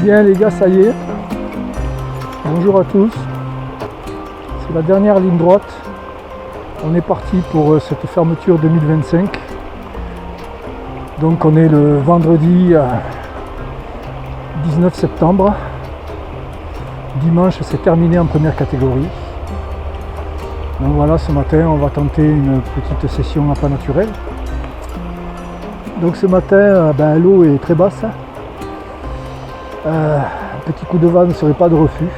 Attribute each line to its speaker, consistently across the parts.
Speaker 1: Bien les gars, ça y est. Bonjour à tous. C'est la dernière ligne droite. On est parti pour cette fermeture 2025. Donc on est le vendredi 19 septembre. Dimanche c'est terminé en première catégorie. Donc voilà, ce matin on va tenter une petite session à pas naturel. Donc ce matin l'eau est très basse. Un petit coup de vent ne serait pas de refus.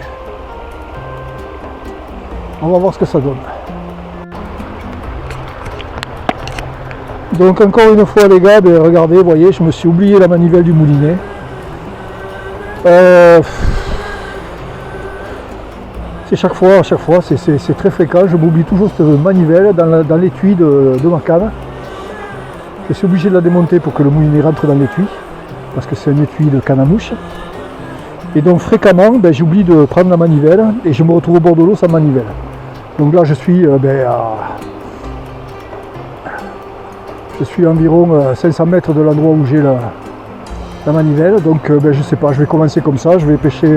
Speaker 1: On va voir ce que ça donne. Donc encore une fois les gars, regardez, vous voyez, je me suis oublié la manivelle du moulinet. C'est chaque fois, c'est très fréquent, je m'oublie toujours cette manivelle dans l'étui de ma canne. Je suis obligé de la démonter pour que le moulinet rentre dans l'étui, parce que c'est un étui de canne à mouche. Et donc fréquemment, j'oublie de prendre la manivelle et je me retrouve au bord de l'eau sans manivelle. Donc là je suis à environ 500 mètres de l'endroit où j'ai la manivelle. Donc je sais pas, je vais commencer comme ça, je vais pêcher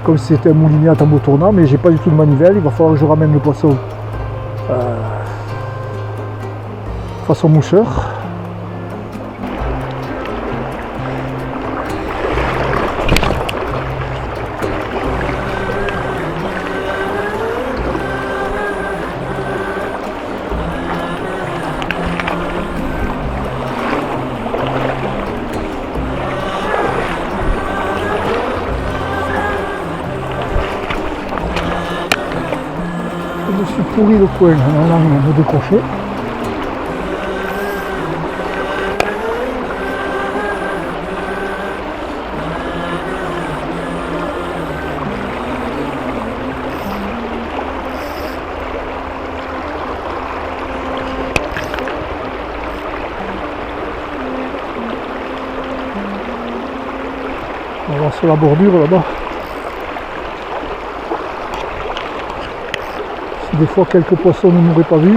Speaker 1: comme si c'était un moulinet à tambour tournant, mais j'ai pas du tout de manivelle. Il va falloir que je ramène le poisson façon moucheur. Je suis pourri le coin en allant me décrocher. On va voir sur la bordure là-bas. Des fois quelques poissons ne m'auraient pas vu.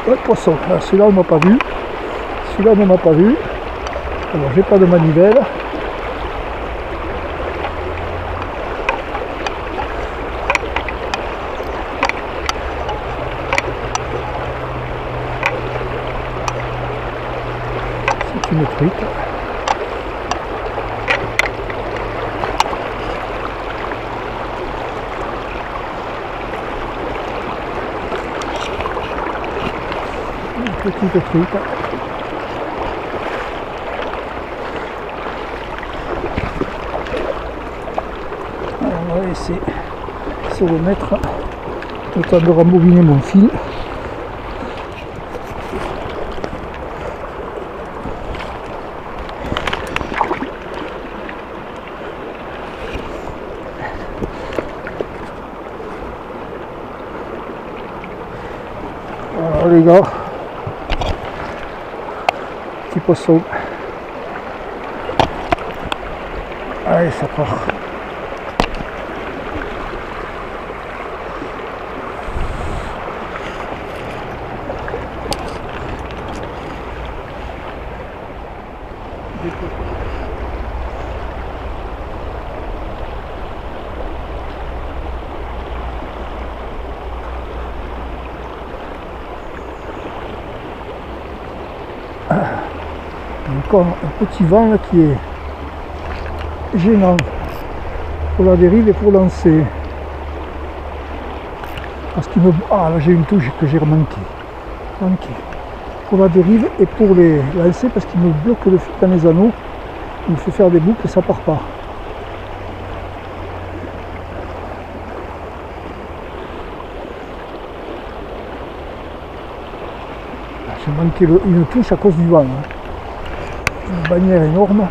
Speaker 1: Ouais, poisson. Celui-là on m'a pas vu. Celui-là ne m'a pas vu. Alors j'ai pas de manivelle. Une truite. Une petite truite. Alors on va laisser se remettre le temps de rembobiner mon fil. Alors les gars, petit poisson. Allez, ça part. Encore un petit vent là qui est gênant pour la dérive et pour lancer. Parce qu'il me... Ah là j'ai une touche que j'ai manqué. Pour la dérive et pour les lancer parce qu'il me bloque le fil dans les anneaux. Il me fait faire des boucles et ça part pas. J'ai manqué une touche à cause du vent. Une bannière énorme.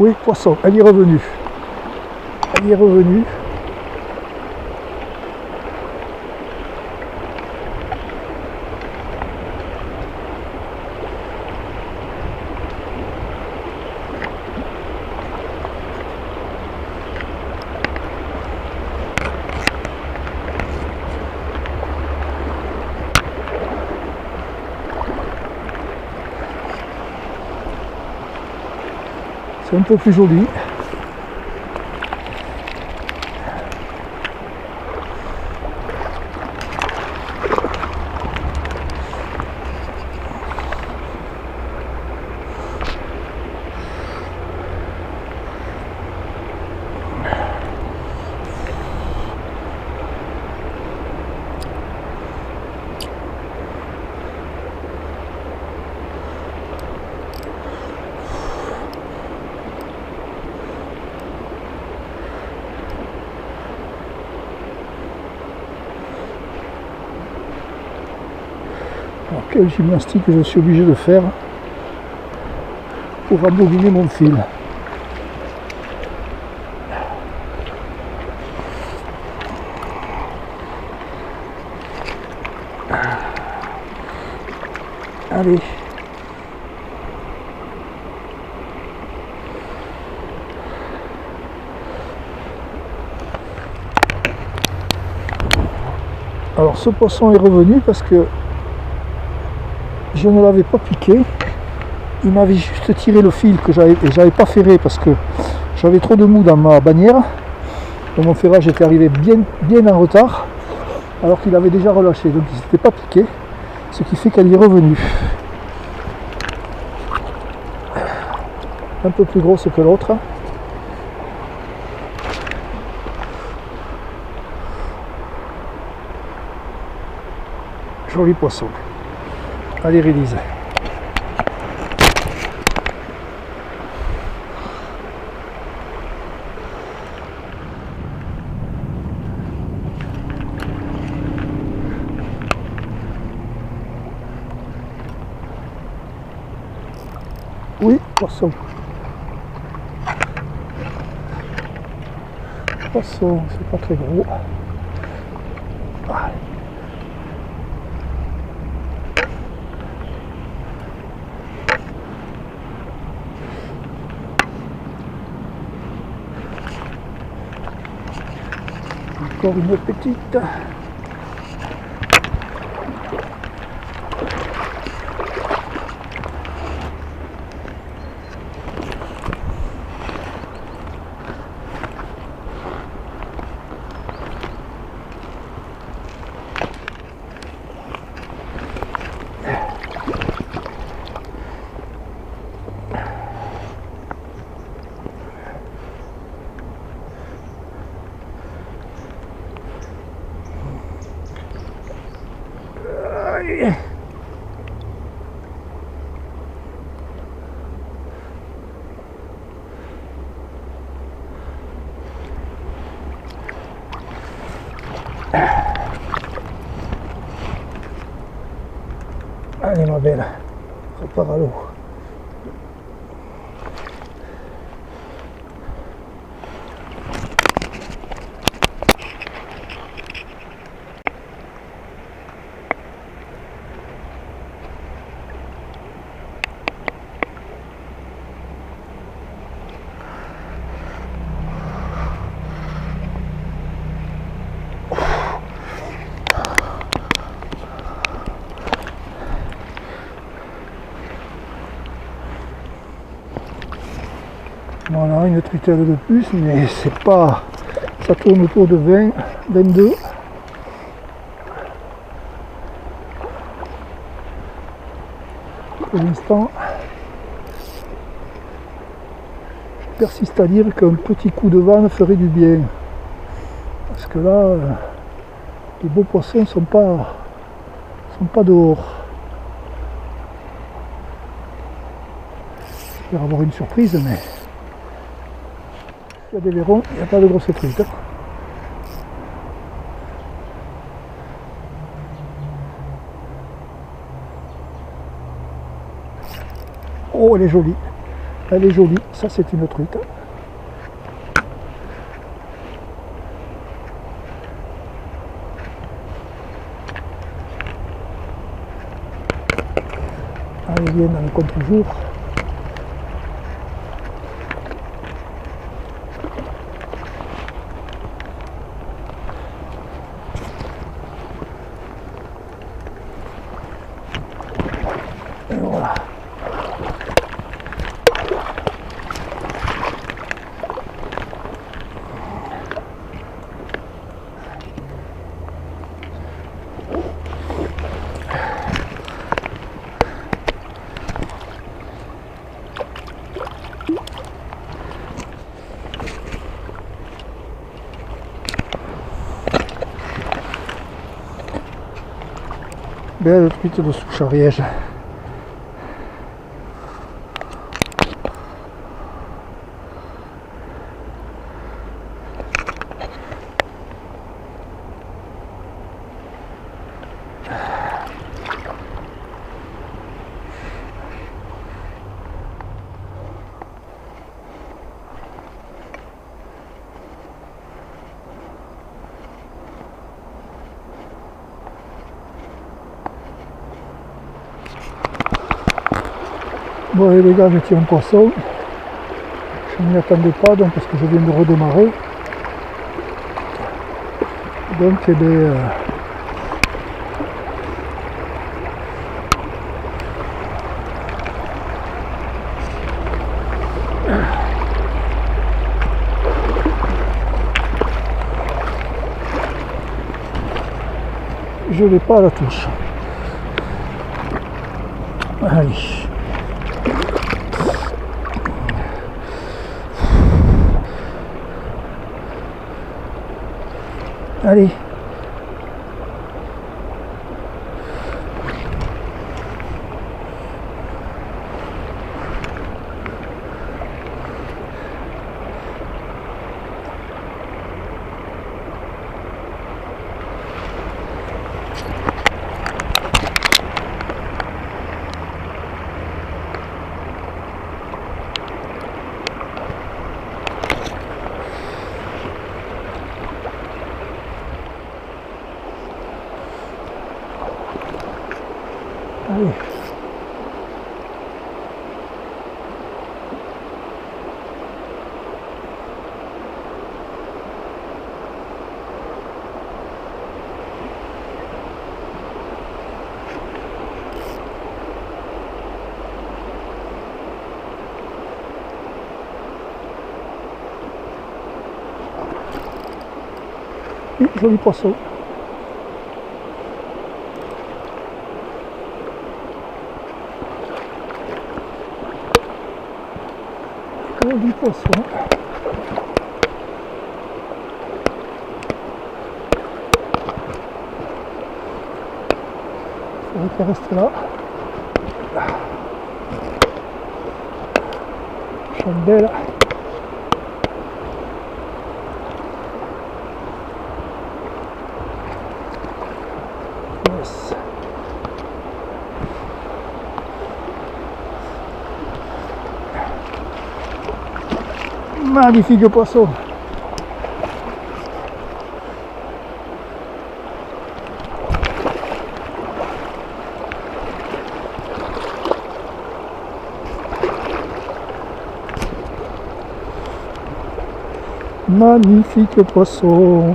Speaker 1: Oui, poisson, elle y est revenue. Elle y est revenue. C'est un peu plus joli. Alors, quelle gymnastique je suis obligé de faire pour rembobiner mon fil. Allez. Alors ce poisson est revenu parce que je ne l'avais pas piqué. Il m'avait juste tiré le fil que j'avais pas ferré parce que j'avais trop de mou dans ma bannière. Dans mon ferrage était arrivé bien en retard alors qu'il avait déjà relâché, donc il s'était pas piqué, ce qui fait qu'elle y est revenue. Un peu plus grosse que l'autre. Joli poisson. Allez, release. Oui, poisson. Poisson, c'est pas très gros. Ah. Encore une petite. Allez ma belle, repars à l'eau. Voilà, une truitelle de plus, mais c'est pas... ça tourne autour de 20, 22. Pour l'instant, je persiste à dire qu'un petit coup de vent ferait du bien. Parce que là, les beaux poissons sont pas dehors. J'espère avoir une surprise, mais... il y a des verrons, il n'y a pas de grosses truites. Oh, elle est jolie. Elle est jolie, ça c'est une truite. Elle vient dans le contre-jour. Et voilà. Belle truite de souche Ariège. Bon et les gars, je tiens un poisson. Je ne m'y attendais pas donc parce que je viens de redémarrer. Donc eh bien, je l'ai pas à la touche. Allez. Allez. Allez. Joli poisson. Joli poisson. Il faudrait qu'elle reste là. Chandelle. Yes. Magnifique poisson. Magnifique poisson.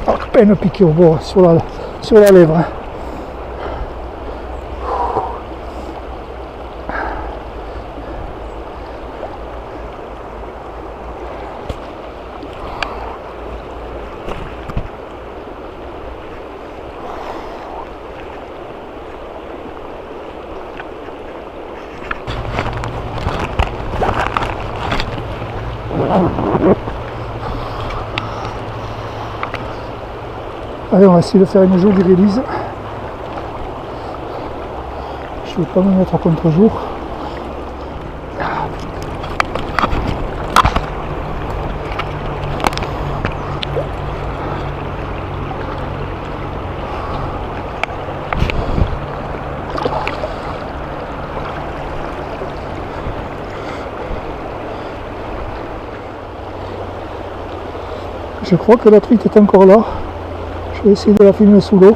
Speaker 1: À peine piqué au bord, sur la lèvre. Allez, on va essayer de faire une jolie release. Je ne vais pas me mettre à contre-jour. Je crois que la truite est encore là. Je vais essayer de la filmer sous l'eau.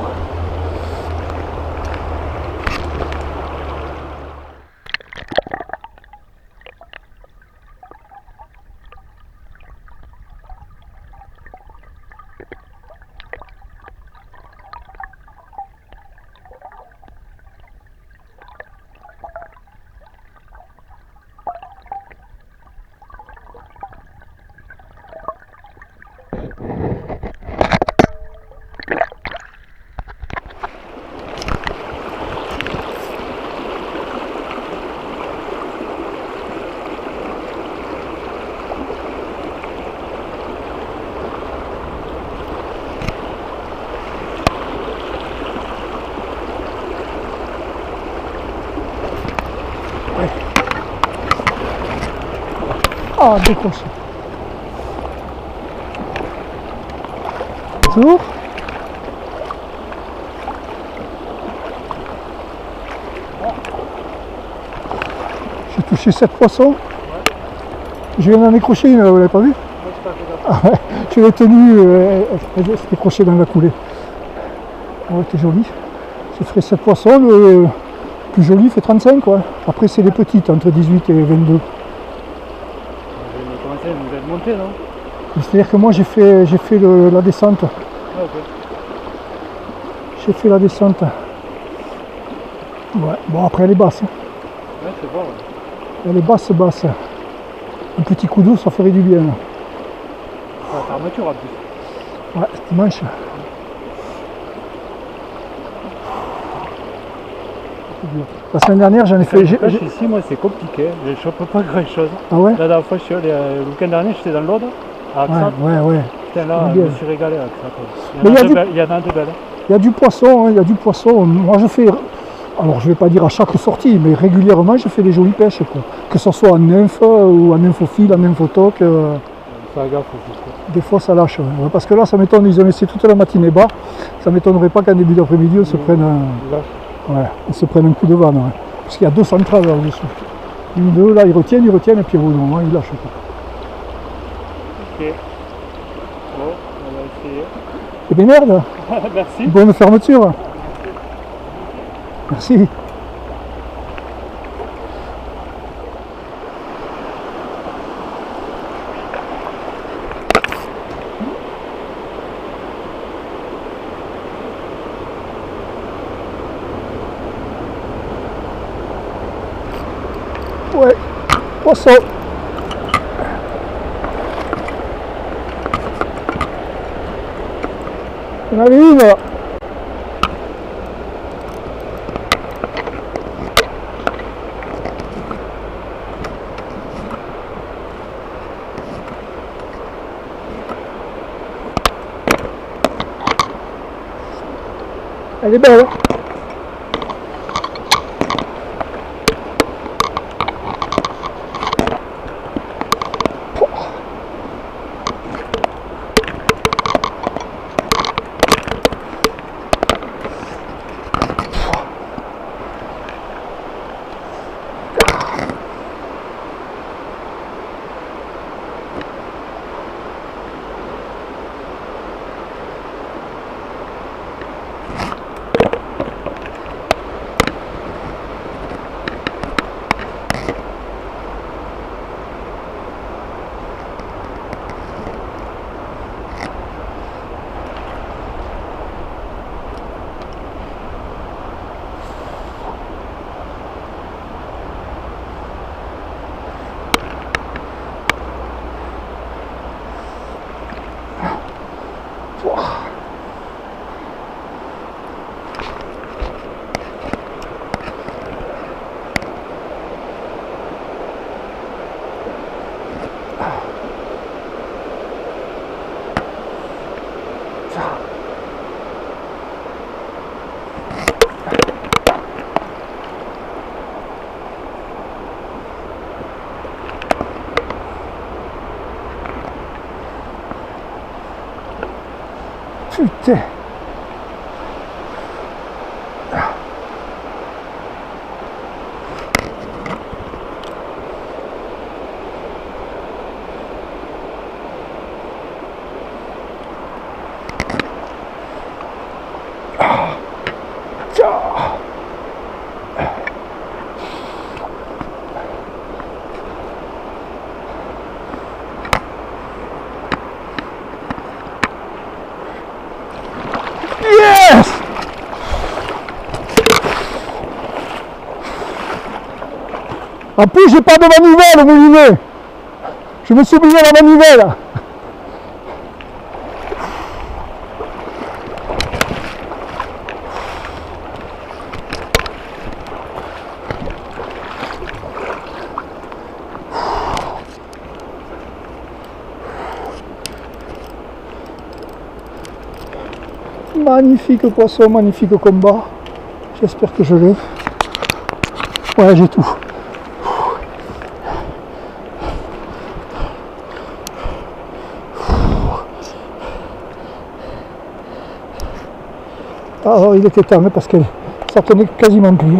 Speaker 1: Ah, décroché. Bonjour. J'ai touché 7 poissons. Ouais. Je viens d'en décrocher une, vous l'avez pas vu? Ah ouais, je l'ai tenue, elle s'était crochée dans la coulée. Ouais, c'était joli. J'ai fait 7 poissons, le plus joli fait 35 quoi. Après c'est les petites, entre 18 et 22.
Speaker 2: Vous êtes monté, non?
Speaker 1: C'est-à-dire que moi j'ai fait la descente.
Speaker 2: Ah, ok.
Speaker 1: J'ai fait la descente. Ouais, bon après elle est basse.
Speaker 2: Ouais, c'est bon. Ouais.
Speaker 1: Elle est basse. Un petit coup d'eau ça ferait du bien.
Speaker 2: Ça va armature en plus.
Speaker 1: Ouais, dimanche. La semaine dernière j'en ai fait.
Speaker 2: Ici moi c'est compliqué, je chope pas grand chose.
Speaker 1: Ah ouais?
Speaker 2: La dernière fois, le week-end dernier j'étais dans l'Aude, à Axat.
Speaker 1: Ouais.
Speaker 2: Putain là, je me suis régalé à Axat. Il y en a deux belles.
Speaker 1: Il y a du poisson, il y a du poisson. Moi je fais, alors je vais pas dire à chaque sortie, mais régulièrement je fais des jolies pêches quoi. Que ce soit en nymphe ou en nymphophile, en nymphotoque.
Speaker 2: Fais gaffe aussi.
Speaker 1: Des fois ça lâche. Ouais. Parce que là ça m'étonne, ils ont laissé toute la matinée bas. Ça m'étonnerait pas qu'en début d'après-midi on se prenne un coup de vanne. Ouais. Parce qu'il y a 2 centrales là-dessus. Une, deux, là ils retiennent et puis au bout d'un moment ils lâchent. Quoi.
Speaker 2: Ok. Bon, on va essayer.
Speaker 1: Eh bien merde.
Speaker 2: Merci.
Speaker 1: Bonne fermeture. Merci. Ouais, poisson. Il y en avait une là. Elle est belle. Putain. Yes! En plus, j'ai pas de manivelle au moulinet. Je me suis oublié la manivelle. Magnifique poisson, magnifique combat. J'espère que je l'ai. Ouais, j'ai tout. Alors il était temps parce que ça tenait quasiment plus.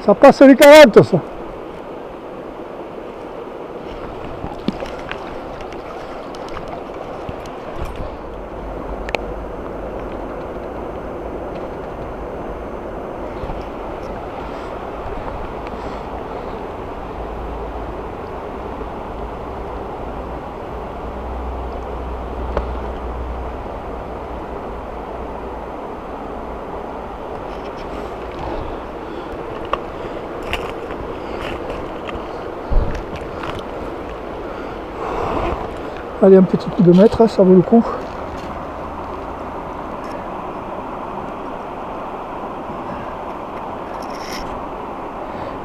Speaker 1: Ça passe les 40 ça. Allez, un petit coup de mètre, ça vaut le coup.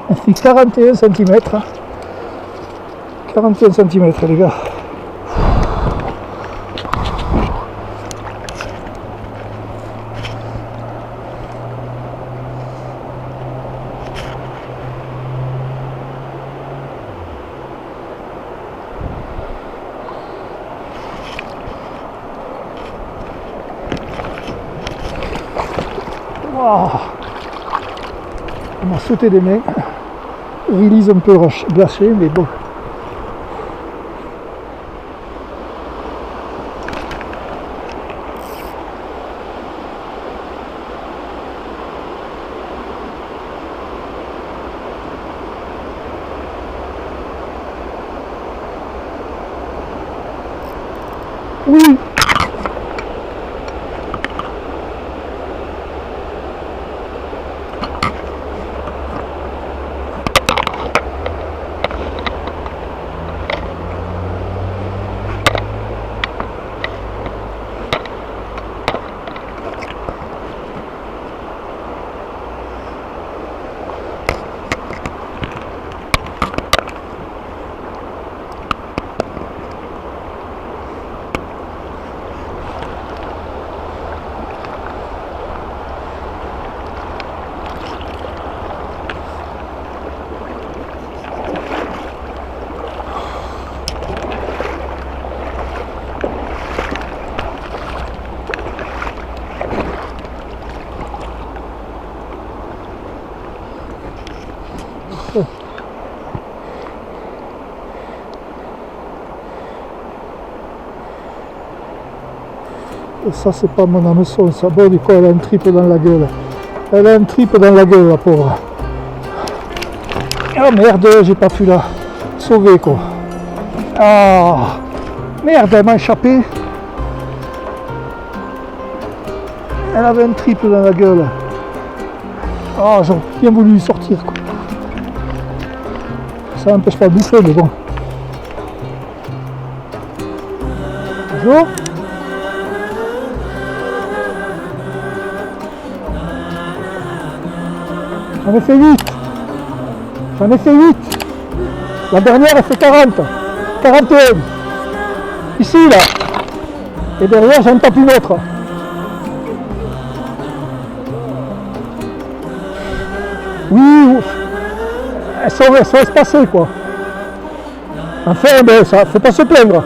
Speaker 1: Il fait 41 cm. 41 cm les gars. Wow. On m'a sauté des mains. Release un peu glacé, mais bon. Oui. Et ça c'est pas mon hameçon, ça bon du coup elle a un triple dans la gueule. Elle a un triple dans la gueule la pauvre. Ah merde, j'ai pas pu la sauver quoi. Ah merde, elle m'a échappé. Elle avait un triple dans la gueule. Ah j'aurais bien voulu sortir quoi. Ça n'empêche pas de bouffer mais bon. Bonjour. J'en ai fait 8. J'en ai fait 8. La dernière elle fait 40. 41. Ici là. Et derrière j'en tape une autre. Oui, elles sont espacées quoi. Enfin, ben, ça, faut pas se plaindre.